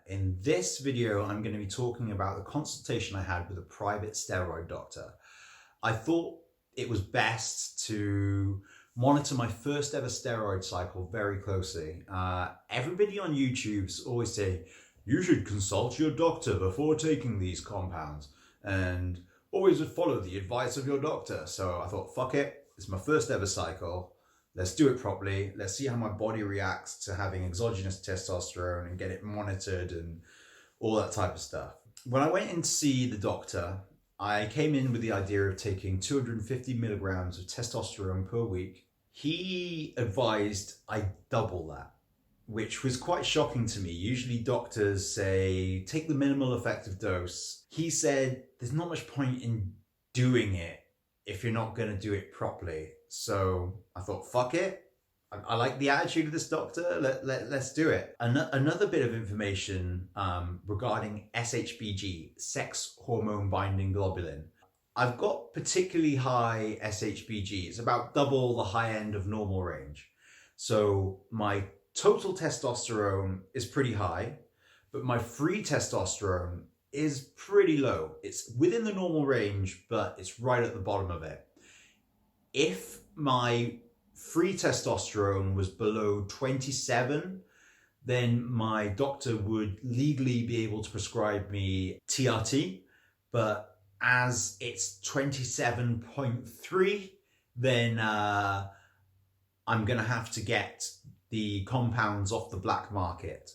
In this video, I'm going to be talking about the consultation I had with a private steroid doctor. I thought it was best to monitor my first ever steroid cycle very closely. Everybody on YouTube's always say, you should consult your doctor before taking these compounds and always follow the advice of your doctor. So I thought, fuck it, it's my first ever cycle. Let's do it properly. Let's see how my body reacts to having exogenous testosterone and get it monitored and all that type of stuff. When I went in to see the doctor, I came in with the idea of taking 250 milligrams of testosterone per week. He advised I double that, which was quite shocking to me. Usually doctors say, take the minimal effective dose. He said, there's not much point in doing it if you're not going to do it properly. So I thought, fuck it. I like the attitude of this doctor. Let's do it. Another bit of information regarding SHBG, sex hormone binding globulin. I've got particularly high SHBG. It's about double the high end of normal range. So my total testosterone is pretty high, but my free testosterone is pretty low. It's within the normal range, but it's right at the bottom of it. If my free testosterone was below 27, then my doctor would legally be able to prescribe me TRT. But as it's 27.3, then I'm going to have to get the compounds off the black market.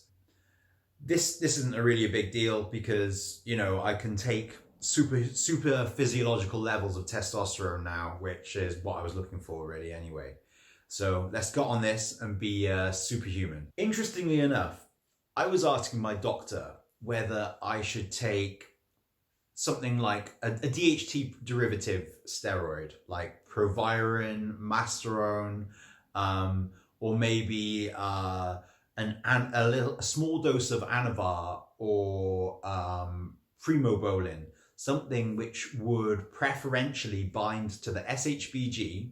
This isn't really a big deal because, you know, I can take super physiological levels of testosterone now, which is what I was looking for really anyway. So let's get on this and be superhuman. Interestingly enough, I was asking my doctor whether I should take something like a DHT derivative steroid, like proviron, masterone, or maybe a small dose of anavar or primobolan, something which would preferentially bind to the SHBG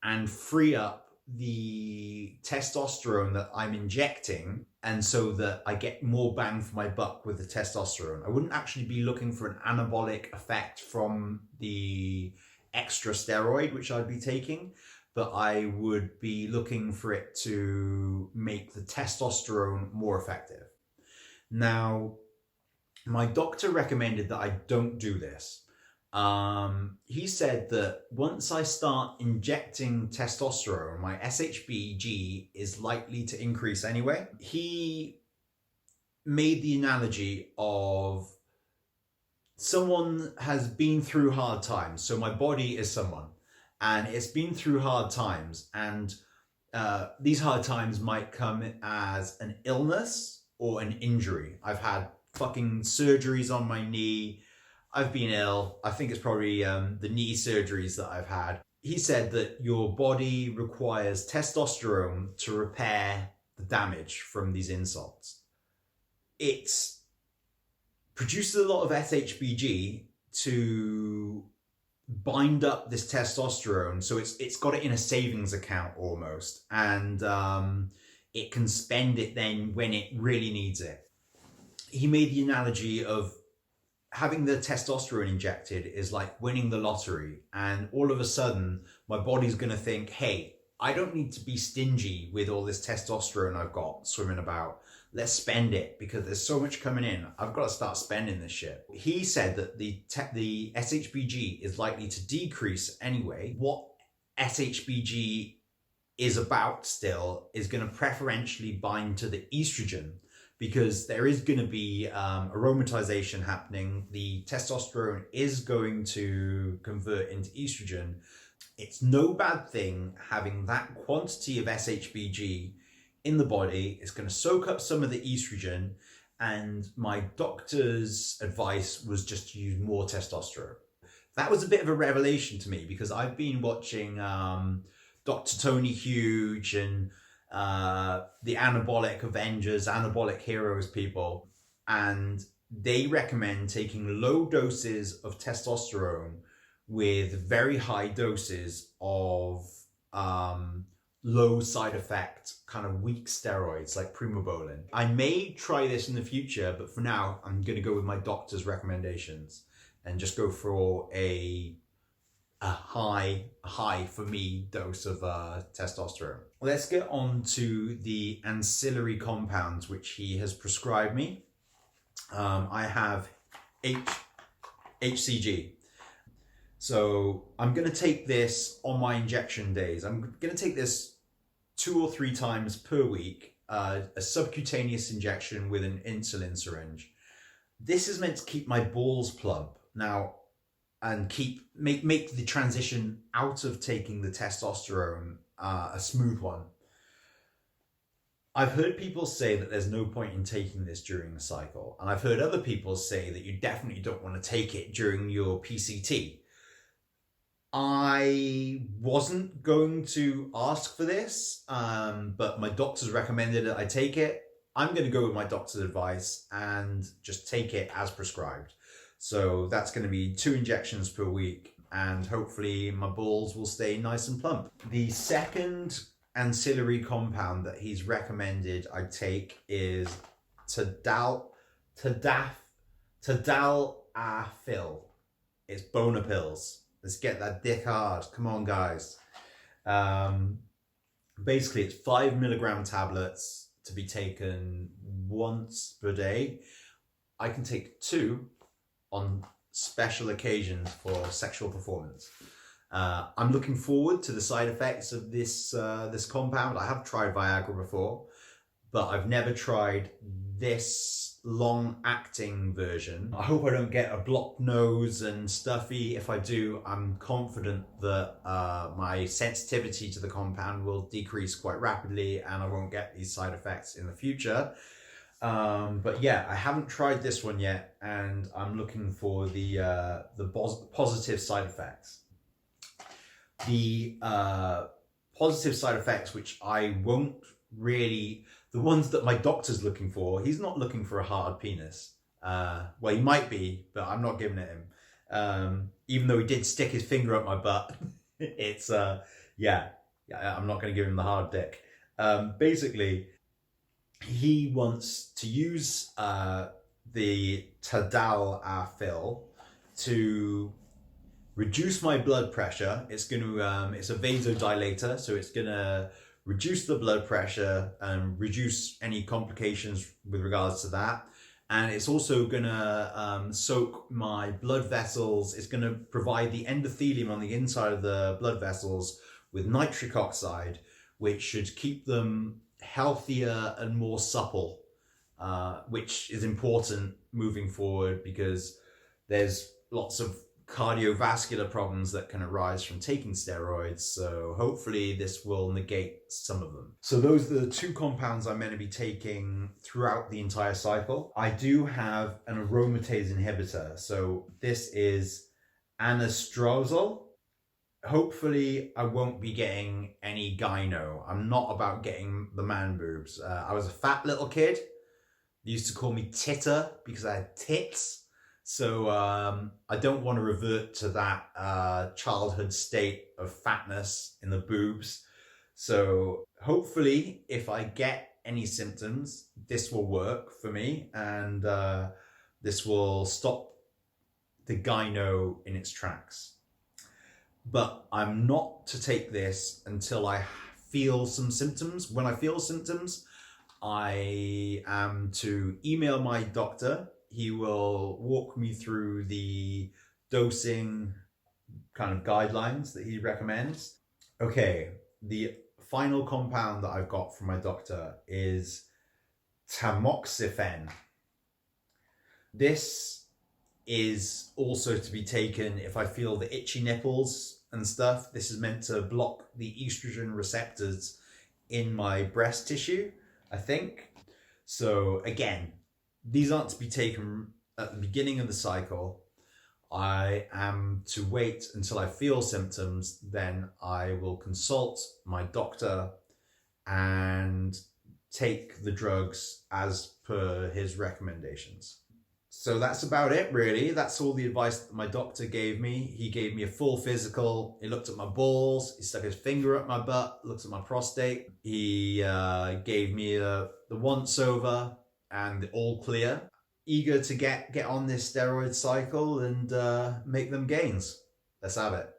and free up the testosterone that I'm injecting, and so that I get more bang for my buck with the testosterone. I wouldn't actually be looking for an anabolic effect from the extra steroid which I'd be taking, but I would be looking for it to make the testosterone more effective. Now, my doctor recommended that I don't do this. He said that once I start injecting testosterone, my SHBG is likely to increase anyway. He made the analogy of someone has been through hard times. So my body is someone, and it's been through hard times, and these hard times might come as an illness or an injury. I've had fucking surgeries on my knee. I've been ill. I think it's probably the knee surgeries that I've had. He said that your body requires testosterone to repair the damage from these insults. It produces a lot of SHBG to bind up this testosterone, so it's got it in a savings account almost, and it can spend it then when it really needs it. He made the analogy of having the testosterone injected is like winning the lottery, and all of a sudden my body's going to think, hey, I don't need to be stingy with all this testosterone I've got swimming about. Let's spend it because there's so much coming in. I've got to start spending this shit. He said that the SHBG is likely to decrease anyway. What SHBG is about still is going to preferentially bind to the estrogen, because there is going to be aromatization happening. The testosterone is going to convert into estrogen. It's no bad thing having that quantity of SHBG in the body. It's going to soak up some of the estrogen, and my doctor's advice was just to use more testosterone. That was a bit of a revelation to me, because I've been watching Dr. Tony Huge and the Anabolic Avengers, Anabolic Heroes people, and they recommend taking low doses of testosterone with very high doses of low side effect, kind of weak steroids like primobolan. I may try this in the future, but for now, I'm going to go with my doctor's recommendations and just go for a high for me dose of testosterone. Let's get on to the ancillary compounds which he has prescribed me. I have HCG. So I'm going to take this on my injection days. I'm going to take this 2 or 3 times per week, a subcutaneous injection with an insulin syringe. This is meant to keep my balls plump now and make the transition out of taking the testosterone a smooth one. I've heard people say that there's no point in taking this during the cycle, and I've heard other people say that you definitely don't want to take it during your PCT. I wasn't going to ask for this, but my doctor's recommended that I take it. I'm going to go with my doctor's advice and just take it as prescribed. So that's going to be 2 injections per week, and hopefully my balls will stay nice and plump. The second ancillary compound that he's recommended I take is tadalafil. It's boner pills. Let's get that dick hard. Come on, guys. Basically, it's 5 milligram tablets to be taken once per day. I can take 2 on special occasions for sexual performance. I'm looking forward to the side effects of this compound. I have tried Viagra before, but I've never tried this long-acting version. I hope I don't get a blocked nose and stuffy. If I do, I'm confident that my sensitivity to the compound will decrease quite rapidly and I won't get these side effects in the future. But yeah, I haven't tried this one yet, and I'm looking for the positive side effects. The positive side effects, which I won't really, the ones that my doctor's looking for, he's not looking for a hard penis. Well, he might be, but I'm not giving it him. Even though he did stick his finger up my butt, it's, yeah, I'm not going to give him the hard dick. Basically, he wants to use the tadalafil to reduce my blood pressure. It's going to, it's a vasodilator, so it's going to reduce the blood pressure and reduce any complications with regards to that. And it's also going to soak my blood vessels. It's going to provide the endothelium on the inside of the blood vessels with nitric oxide, which should keep them healthier and more supple, which is important moving forward because there's lots of cardiovascular problems that can arise from taking steroids. So hopefully this will negate some of them. So those are the 2 compounds I'm meant to be taking throughout the entire cycle. I do have an aromatase inhibitor. So this is anastrozole. Hopefully I won't be getting any gyno. I'm not about getting the man boobs. I was a fat little kid. They used to call me Titter because I had tits. So I don't want to revert to that childhood state of fatness in the boobs. So hopefully if I get any symptoms, this will work for me, and this will stop the gyno in its tracks. But I'm not to take this until I feel some symptoms. When I feel symptoms, I am to email my doctor. He will walk me through the dosing kind of guidelines that he recommends. Okay, the final compound that I've got from my doctor is tamoxifen. This is also to be taken if I feel the itchy nipples and stuff. This is meant to block the estrogen receptors in my breast tissue, I think. So again, these aren't to be taken at the beginning of the cycle. I am to wait until I feel symptoms, then I will consult my doctor and take the drugs as per his recommendations. So that's about it, really. That's all the advice that my doctor gave me. He gave me a full physical. He looked at my balls. He stuck his finger up my butt, looked at my prostate. He gave me the once over and all clear. Eager to get on this steroid cycle and make them gains. Let's have it.